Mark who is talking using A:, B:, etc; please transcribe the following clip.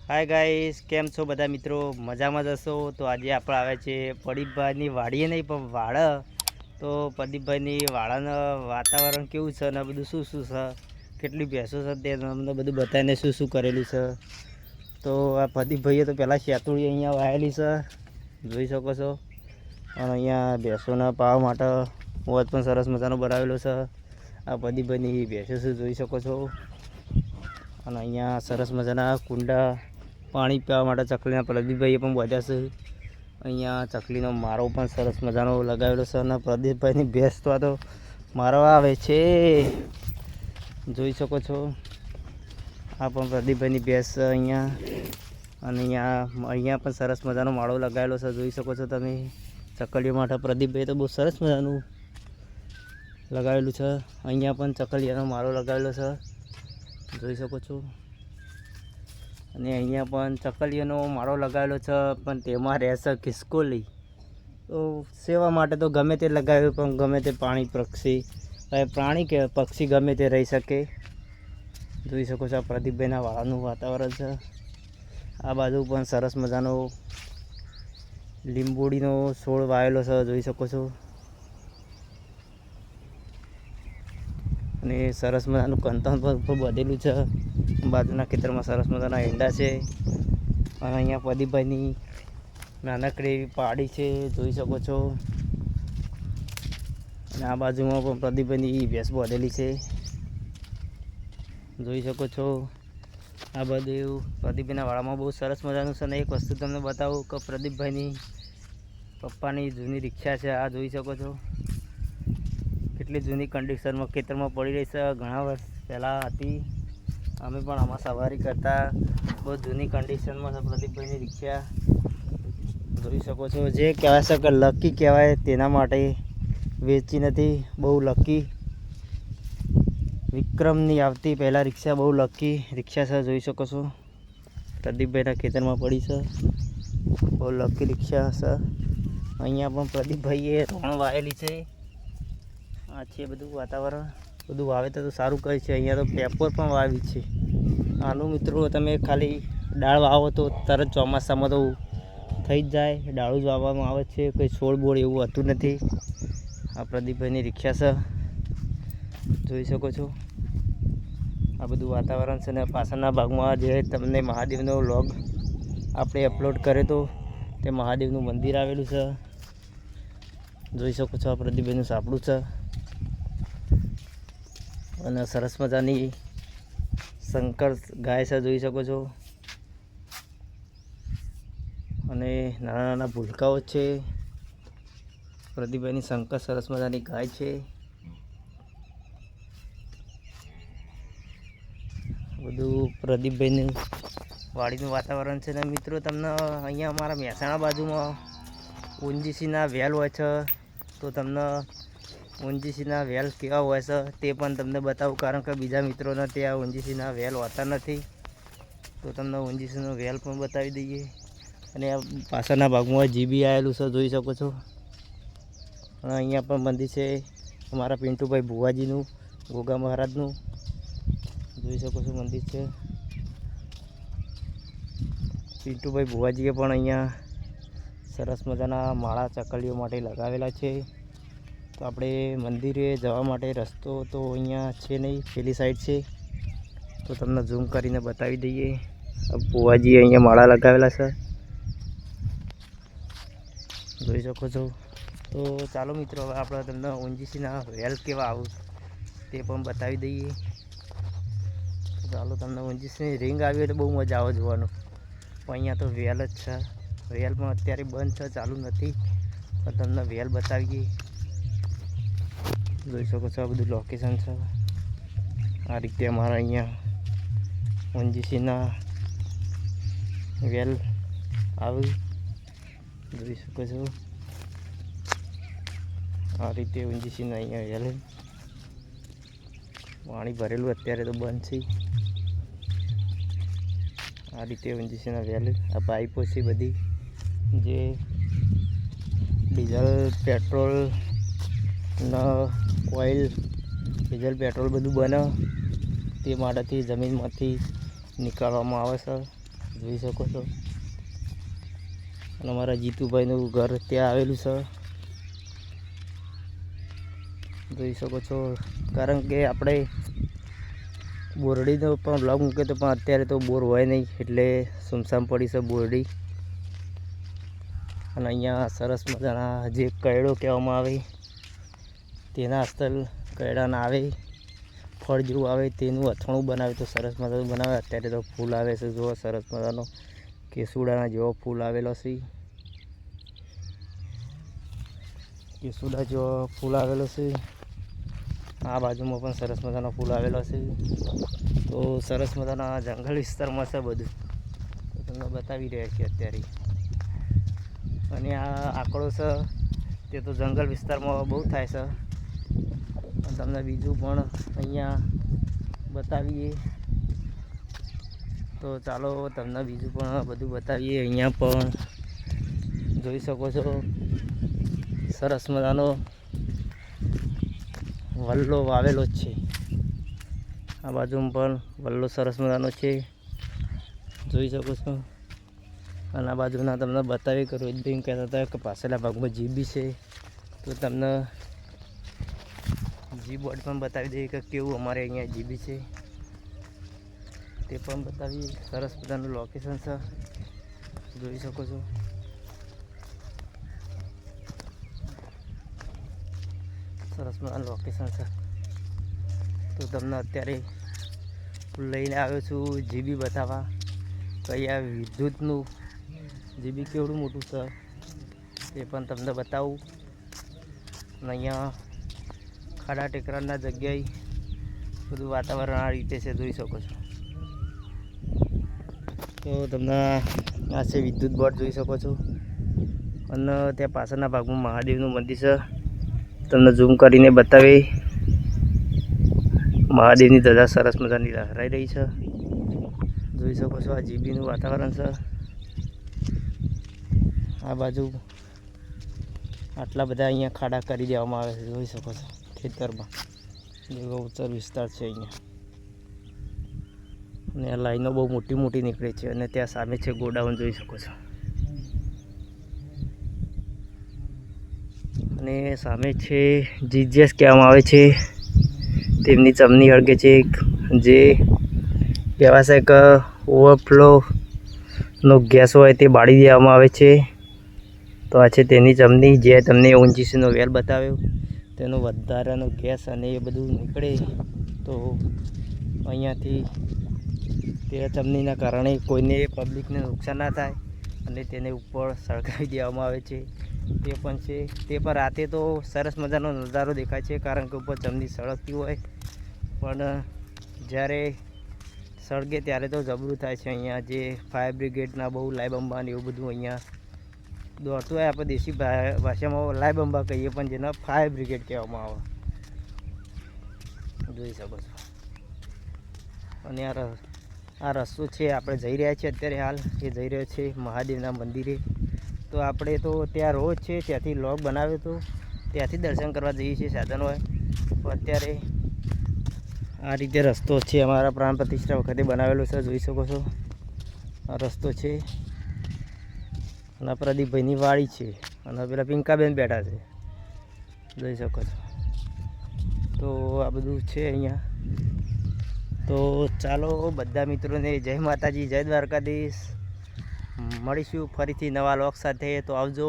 A: Hi guys, કેમ છો બધા મિત્રો? મજામાં જ હશો? તો આજે આપણે આવે છે પ્રદીપભાઈની વાડીએ નહીં પણ વાડ. તો પ્રદીપભાઈની વાડાનું વાતાવરણ કેવું છે અને બધું શું શું છે, કેટલી ભેંસો છે તે તમને બધું બતાવીને શું શું કરેલું છે. તો આ પ્રદીપભાઈએ તો પહેલાં શેતુળી અહીંયા વાયેલી છે, જોઈ શકો છો. અને અહીંયા ભેંસોના પાવા માટે વોચ પણ સરસ મજાનો બનાવેલો છે. આ પ્રદીપભાઈની ભેંસો શું જોઈ શકો છો. અને અહીંયા સરસ મજાના કુંડા પાણી પીવા માટે ચકલીના પ્રદીપભાઈએ પણ બાંધ્યા છે. અહીંયા ચકલીનો મારો પણ સરસ મજાનો લગાવેલો છે. અને પ્રદીપભાઈની ભેંસ તો મારવા આવે છે, જોઈ શકો છો. આ પણ પ્રદીપભાઈની ભેંસ છે અહીંયા. અને અહીંયા પણ સરસ મજાનો માળો લગાવેલો છે, જોઈ શકો છો તમે. ચકલીઓ માટે પ્રદીપભાઈ તો બહુ સરસ મજાનું લગાવેલું છે. અહીંયા પણ ચકલીયાનો માળો લગાવેલો છે, જોઈ શકો છો. અને અહીંયા પણ ચકલીઓનો માળો લગાવેલો છે, પણ તેમાં રહેશે ખિસકોલી. તો સેવા માટે તો ગમે તે લગાવ્યું, પણ ગમે તે પ્રાણી કે પક્ષી ગમે તે રહી શકે, જોઈ શકો છો. આ પ્રદીપભાઈના વાળાનું વાતાવરણ છે. આ બાજુ પણ સરસ મજાનો લીંબોડીનો છોડ વાવેલો છે, જોઈ શકો છો. અને સરસ મજાનું કંતણ પણ બધેલું છે. બાજુના ખેતરમાં સરસ મજાના ઈંડા છે. અને અહીંયા પ્રદીપભાઈની નાનકડી એવી પાડી છે, જોઈ શકો છો. અને આ બાજુમાં પણ પ્રદીપભાઈની ભેંસ બાંધેલી છે, જોઈ શકો છો. આ બધું પ્રદીપભાઈના વાડામાં બહુ સરસ મજાનું છે. અને એક વસ્તુ તમને બતાવું કે પ્રદીપભાઈની પપ્પાની જૂની રિક્ષા છે, આ જોઈ શકો છો. કેટલી જૂની કન્ડિશનમાં ખેતરમાં પડી રહી છે. ઘણા વર્ષ પહેલાં હતી, અમે પણ આમાં સવારી કરતા. બહુ જૂની કન્ડિશનમાં છે પ્રદીપભાઈની રિક્ષા, જોઈ શકો છો. જે કહેવાય છે કે લકી કહેવાય, તેના માટે વેચી નથી. બહુ લકી વિક્રમની આવતી પહેલાં રિક્ષા, બહુ લકી રિક્ષા છે, જોઈ શકો છો. પ્રદીપભાઈના ખેતરમાં પડી છે, બહુ લકી રિક્ષા છે. અહીંયા પણ પ્રદીપભાઈએ રોણ વાવેલી છે. આ છે બધું વાતાવરણ, બધું વાવેતર તો સારું કરે છે. અહીંયા તો પેપર પણ વાવી છે. આનું મિત્રો તમે ખાલી ડાળ વાવો તો તરત ચોમાસામાં તો થઈ જ જાય. ડાળું જ વાવવામાં આવે છે, કંઈ છોડ બોળ એવું હોતું નથી. આ પ્રદીપભાઈની રિક્ષા છે, જોઈ શકો છો. આ બધું વાતાવરણ છે. ને પાછળના ભાગમાં જે તમને મહાદેવનો વ્લોગ આપણે અપલોડ કર્યો તો, તે મહાદેવનું મંદિર આવેલું છે, જોઈ શકો છો. આ પ્રદીપભાઈનું સાપડું છે. અને સરસ મજાની શંકર ગાય છે, જોઈ શકો છો. અને નાના નાના ભૂલકાઓ છે. પ્રદીપભાઈની શંકર સરસ મજાની ગાય છે. બધું પ્રદીપભાઈનું વાડીનું વાતાવરણ છે. ને મિત્રો તમને અહીંયા અમારા મહેસાણા બાજુમાં ઓનજીસીના વેલ હોય છે, તો તમને ઓનજીસીના વેલ કેવા હોય છે તે પણ તમને બતાવું. કારણ કે બીજા મિત્રોને ત્યાં ઓનજીસીના વેલ હોતા નથી, તો તમને ઓનજીસીનો વેલ પણ બતાવી દઈએ. અને આ પાછળના ભાગમાં જીબી આવેલું છે, જોઈ શકો છો. અને અહીંયા પણ મંદિર છે અમારા પિન્ટુભાઈ ભુવાજીનું, ગોગા મહારાજનું, જોઈ શકો છો. મંદિર છે પિન્ટુભાઈ ભુવાજીએ પણ અહીંયા સરસ મજાના માળા ચકલીઓ માટે લગાવેલા છે. તો આપણે મંદિરે જવા માટે રસ્તો તો અહીંયા છે નહીં, પેલી સાઈડ છે, તો તમને ઝૂમ કરીને બતાવી દઈએ. ભુવાજી અહીંયા માળા લગાવેલા છે, જોઈ શકો છો. તો ચાલો મિત્રો, હવે આપણે તમને ઓનજીસીના વેલ કેવા આવું તે પણ બતાવી દઈએ. ચાલો, તમને ઓનજીસીની રિંગ આવી હોય તો બહુ મજા આવે જોવાનું. પણ અહીંયા તો વેલ જ છે. વેલ પણ અત્યારે બંધ છે, ચાલુ નથી, પણ તમને વેલ બતાવીએ, જોઈ શકો છો. આ બધું લોકેશન છે. આ રીતે અમારા અહીંયા ઓનજીસીના વેલ આવી, જોઈ શકો છો. આ રીતે ઓનજીસીના અહીંયા વેલ પાણી ભરેલું, અત્યારે તો બંધ છે. આ રીતે ઓનજીસીના વેલ, આ પાઇપો છે બધી, જે diesel petrol oil, diesel petrol બધું બને તે માટેથી જમીનમાંથી નીકાળવામાં આવે છે, જોઈ શકો છો. અને અમારા જીતુભાઈનું ઘર ત્યાં આવેલું છે, જોઈ શકો છો. કારણ કે આપણે બોરડીનો પણ બ્લોગ મૂકે તો પણ અત્યારે તો બોર હોય નહીં, એટલે સુમસામ પડી છે બોરડી. અને અહીંયા સરસ મજાના જે કયડો કહેવામાં આવે તેના અસ્તર કયડાના આવે, ફળ જેવું આવે તેનું અથાણું બનાવે તો સરસ મજાનું બનાવે. અત્યારે તો ફૂલ આવે છે, જુઓ સરસ મજાનો કેસુડાના જેવો ફૂલ આવેલો છે, કેસુડા જેવો ફૂલ આવેલો છે. આ બાજુમાં પણ સરસ મજાનો ફૂલ આવેલો છે. તો સરસ મજાના જંગલ વિસ્તારમાં છે બધું, તો તમને બતાવી રહ્યા છીએ અત્યારે. અને આ આંકડો છે તે તો જંગલ વિસ્તારમાં બહુ થાય છે. તમને બીજું પણ અહીંયા બતાવીએ, તો ચાલો તમને બીજું પણ બધું બતાવીએ. અહીંયા પણ જોઈ શકો છો સરસ મજાનો વલ્લો વાવેલો જ છે. આ બાજુમાં પણ વલ્લો સરસ મજાનો છે, જોઈ શકો છો. અને આ બાજુના તમને બતાવી કરું એકદમ કહેતા હતા કે પાછળના ભાગમાં જીબી છે, તો તમને જી બોર્ડ પણ બતાવી દઈએ કે કેવું અમારે અહીંયા જીબી છે તે પણ બતાવીએ. સરસ મજાનું લોકેશન છે, જોઈ શકો છો. સરસ મજાનું લોકેશન છે. તો તમને અત્યારે લઈને આવ્યો છું જીબી બતાવવા. તો અહીંયા વિદ્યુતનું જીબી કેવડું મોટું છે તે પણ તમને બતાવું. અને અહીંયા ખાડા ટેકરાના જગ્યાએ બધું વાતાવરણ આ રીતે છે, જોઈ શકો છો. તો તમને આ છે વિદ્યુત બોર્ડ, જોઈ શકો છો. અને ત્યાં પાછળના ભાગમાં મહાદેવનું મંદિર છે, તમને ઝૂમ કરીને બતાવી. મહાદેવની ધજા સરસ મજાની લહેરાઈ રહી છે, જોઈ શકો છો. આ જીબીનું વાતાવરણ છે. આ બાજુ આટલા બધા અહીંયા ખાડા કરી દેવામાં આવે છે, જોઈ શકો છો. ખેતરમાં જેવો ઉત્તર વિસ્તાર છે અહીંયા, અને આ લાઈનો બહુ મોટી મોટી નીકળે છે. અને ત્યાં સામે છે ગોડાઉન, જોઈ શકો છો. અને સામે છે જીજીએસ કહેવામાં આવે છે, તેમની ચમની હળગે છે, જે વ્યવસાયિક ઓવરફ્લોનો ગેસ હોય તે બાળી દેવામાં આવે છે. તો આ છે તેની ચમની, જે તમને ONGCનો વેલ બતાવ્યો, તેનો વધારાનો ગેસ અને એ બધું નીકળે તો અહીંયાથી તે ચમનીના કારણે કોઈને પબ્લિકને નુકસાન ના થાય, અને તેને ઉપર સળગાવી દેવામાં આવે છે. તે પણ છે, તે પણ રાતે તો સરસ મજાનો નજારો દેખાય છે, કારણ કે ઉપર ચમની સળગતી હોય, પણ જ્યારે સળગે ત્યારે તો જબરું થાય છે. અહીંયા જે ફાયર બ્રિગેડના બહુ લાઈબંબા ને એવું બધું અહીંયા દોડતું હોય. આપણે દેશી ભાષામાં લાઈબંબા કહીએ, પણ જેને ફાયર બ્રિગેડ કહેવામાં આવે, જોઈ શકો છો. અને આ રસ્તો છે, આપણે જઈ રહ્યા છીએ અત્યારે હાલ, એ જઈ રહ્યો છે મહાદેવના મંદિરે. તો આપણે તો ત્યાં રોજ છે, ત્યાંથી લોગ બનાવ્યો હતો, ત્યાંથી દર્શન કરવા જઈએ છીએ સાધન હોય. તો અત્યારે આ રીતે રસ્તો છે, અમારા પ્રાણ પ્રતિષ્ઠા વખતે બનાવેલો છે, જોઈ શકો છો. આ રસ્તો છે, અને પ્રદીપભાઈની વાડી છે, અને પેલા પિંકાબેન બેઠા છે, જોઈ શકો છો. તો આ બધું છે અહીંયા. તો ચાલો બધા મિત્રોને જય માતાજી, જય દ્વારકાધીશ. મળીશું ફરીથી નવા લોક સાથે, તો આવજો.